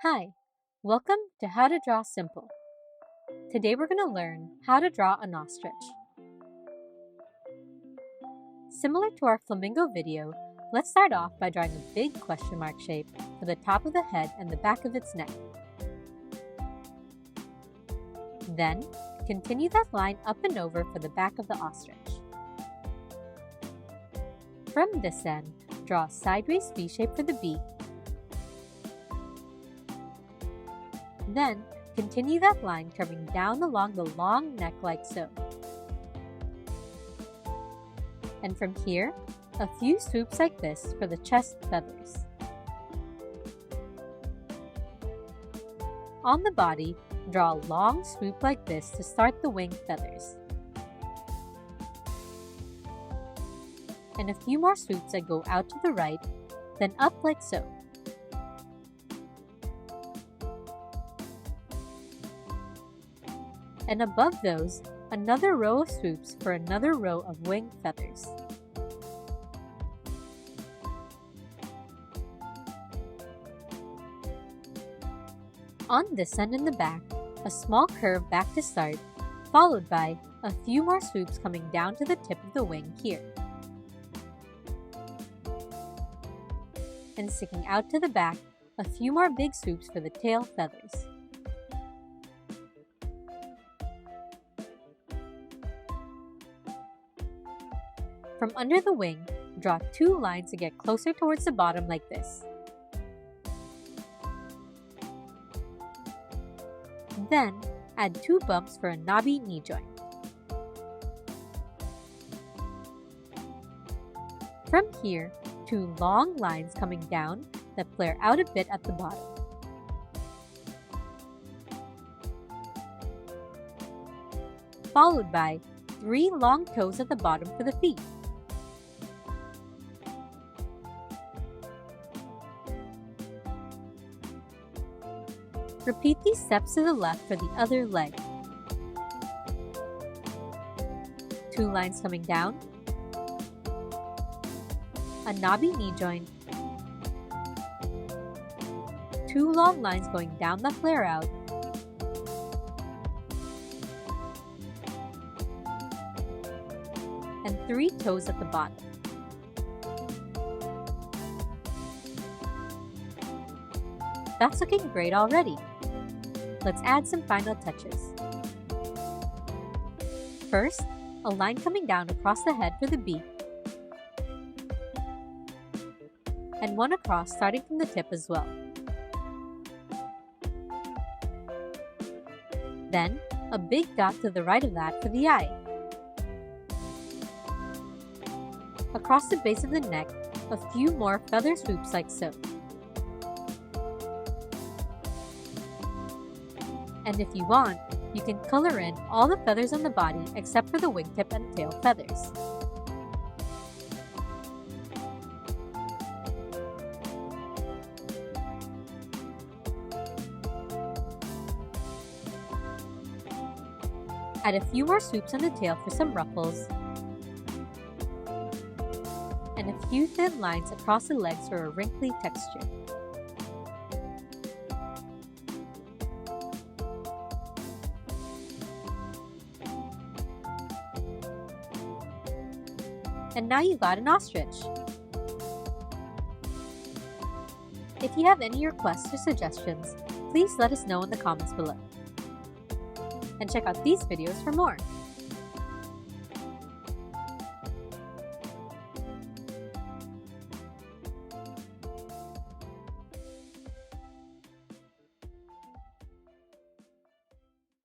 Hi, welcome to How to Draw Simple. Today we're going to learn how to draw an ostrich. Similar to our flamingo video, let's start off by drawing a big question mark shape for the top of the head and the back of its neck. Then, continue that line up and over for the back of the ostrich. From this end, draw a sideways V shape for the beak. Then, continue that line curving down along the long neck like so. And from here, a few swoops like this for the chest feathers. On the body, draw a long swoop like this to start the wing feathers. And a few more swoops that go out to the right, then up like so. And above those, another row of swoops for another row of wing feathers. On this end in the back, a small curve back to start, followed by a few more swoops coming down to the tip of the wing here. And sticking out to the back, a few more big swoops for the tail feathers. From under the wing, draw two lines to get closer towards the bottom like this. Then, add two bumps for a knobby knee joint. From here, two long lines coming down that flare out a bit at the bottom. Followed by three long toes at the bottom for the feet. Repeat these steps to the left for the other leg. Two lines coming down, a knobby knee joint, two long lines going down that flare out, and three toes at the bottom. That's looking great already. Let's add some final touches. First, a line coming down across the head for the beak, and one across starting from the tip as well. Then, a big dot to the right of that for the eye. Across the base of the neck, a few more feather swoops like so. And if you want, you can color in all the feathers on the body except for the wingtip and tail feathers. Add a few more swoops on the tail for some ruffles, and a few thin lines across the legs for a wrinkly texture. And now you've got an ostrich! If you have any requests or suggestions, please let us know in the comments below. And check out these videos for more!